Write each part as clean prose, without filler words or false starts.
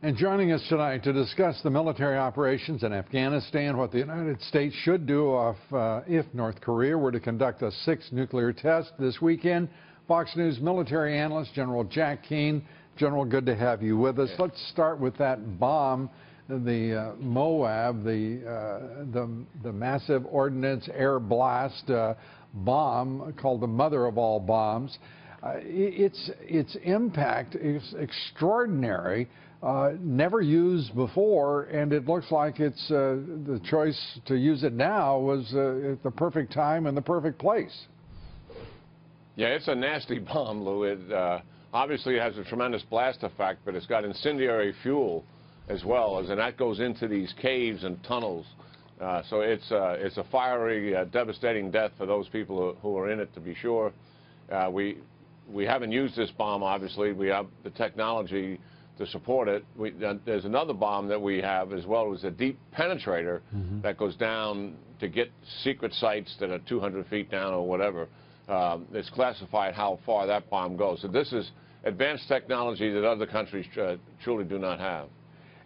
And joining us tonight to discuss the military operations in Afghanistan, what the United States should do if North Korea were to conduct a sixth nuclear test this weekend, Fox News military analyst General Jack Keane. General, good to have you with us. Yeah. Let's start with that bomb, the Moab, the massive ordnance air blast bomb called the mother of all bombs. Its impact is extraordinary. Never used before, and it looks like it's the choice to use it now was at the perfect time and the perfect place. Yeah, it's a nasty bomb, Lou. It obviously has a tremendous blast effect, but it's got incendiary fuel as well, and that goes into these caves and tunnels. So it's a fiery, devastating death for those people who are in it, to be sure. We haven't used this bomb, obviously. We have the technology to support it. There's another bomb that we have as well, as a deep penetrator that goes down to get secret sites that are 200 feet down or whatever. It's classified how far that bomb goes. So this is advanced technology that other countries truly do not have.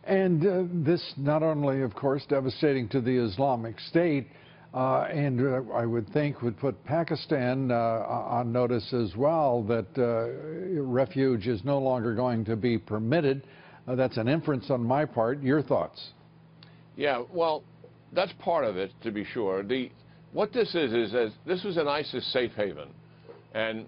And this not only, of course, devastating to the Islamic State, and I would think would put Pakistan on notice as well, that refuge is no longer going to be permitted. That's an inference on my part. Your thoughts? Yeah, well, that's part of it, to be sure. What this is this was an ISIS safe haven, and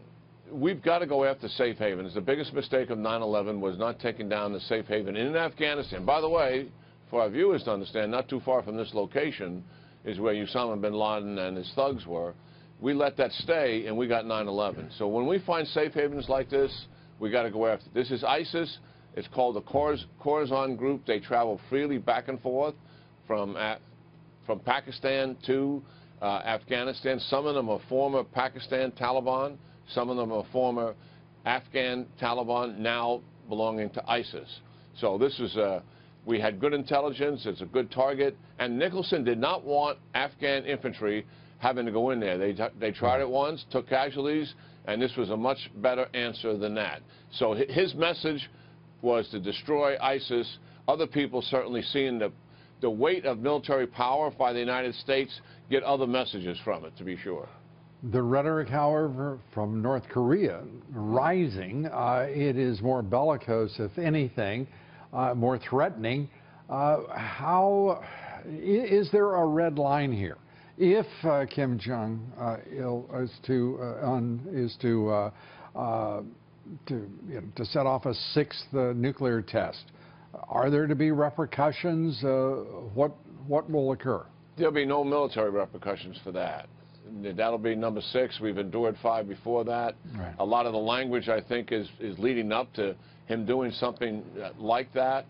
we've got to go after safe havens. The biggest mistake of 9/11 was not taking down the safe haven in Afghanistan. By the way, for our viewers to understand, not too far from this location is where Osama bin Laden and his thugs were. We let that stay, and we got 9/11. So when we find safe havens like this, we got to go after it. This is ISIS. It's called the Khorasan group. They travel freely back and forth from Pakistan to Afghanistan. Some of them are former Pakistan Taliban. Some of them are former Afghan Taliban, now belonging to ISIS. So this is we had good intelligence. It's a good target. And Nicholson did not want Afghan infantry having to go in there. They tried it once, took casualties, and this was a much better answer than that. So his message was to destroy ISIS. Other people certainly seeing the weight of military power by the United States get other messages from it, to be sure. The rhetoric, however, from North Korea rising, it is more bellicose, if anything, more threatening. How is there a red line here? If Kim Jong-il is to set off a sixth nuclear test, are there to be repercussions? What will occur? There'll be no military repercussions for that. That'll be number 6. We've endured 5 before that. Right. A lot of the language, I think, is leading up to him doing something like that.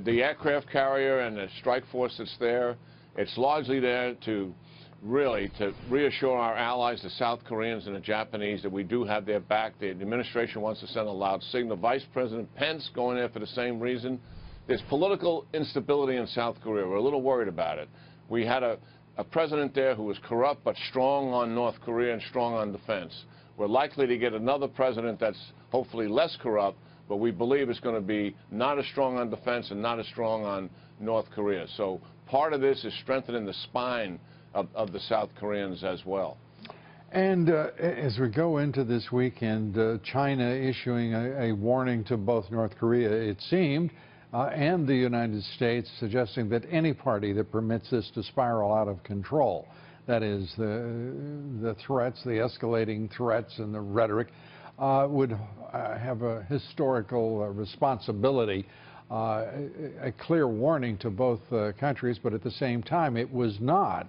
The aircraft carrier and the strike force that's there, it's largely there to reassure our allies, the South Koreans and the Japanese, that we do have their back. The administration wants to send a loud signal. Vice President Pence going there for the same reason. There's political instability in South Korea. We're a little worried about it. We had a president there who was corrupt but strong on North Korea and strong on defense. We're likely to get another president that's hopefully less corrupt, but we believe it's going to be not as strong on defense and not as strong on North Korea. So part of this is strengthening the spine of the South Koreans as well. And as we go into this weekend, China issuing a warning to both North Korea, it seemed, and the United States, suggesting that any party that permits this to spiral out of control, that is the threats, the escalating threats and the rhetoric, would have a historical responsibility, a clear warning to both countries, but at the same time it was not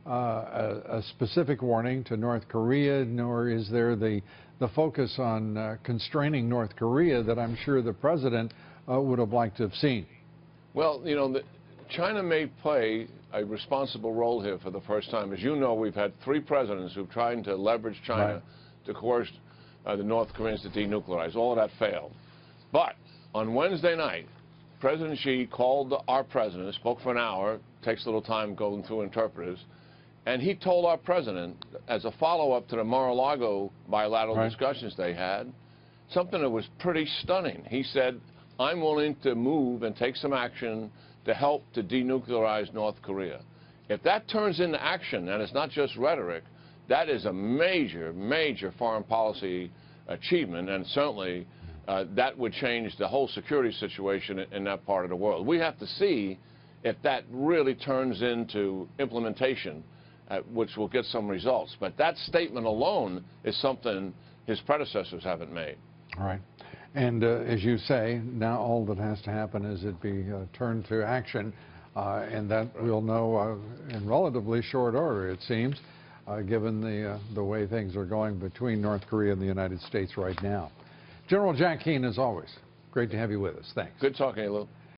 a specific warning to North Korea, nor is there the focus on constraining North Korea that I'm sure the President would have liked to have seen. Well, you know, China may play a responsible role here for the first time. As you know, we've had 3 presidents who've tried to leverage China to coerce the North Koreans to denuclearize. All of that failed. But on Wednesday night, President Xi called our president, spoke for an hour, takes a little time going through interpreters, and he told our president, as a follow-up to the Mar-a-Lago bilateral discussions they had, something that was pretty stunning. He said, I'm willing to move and take some action to help to denuclearize North Korea. If that turns into action, and it's not just rhetoric, that is a major, major foreign policy achievement, and certainly that would change the whole security situation in that part of the world. We have to see if that really turns into implementation, which will get some results. But that statement alone is something his predecessors haven't made. All right. And as you say, now all that has to happen is it be turned to action, and that we'll know in relatively short order, it seems, given the way things are going between North Korea and the United States right now. General Jack Keane, as always, great to have you with us. Thanks. Good talking to you, Lou.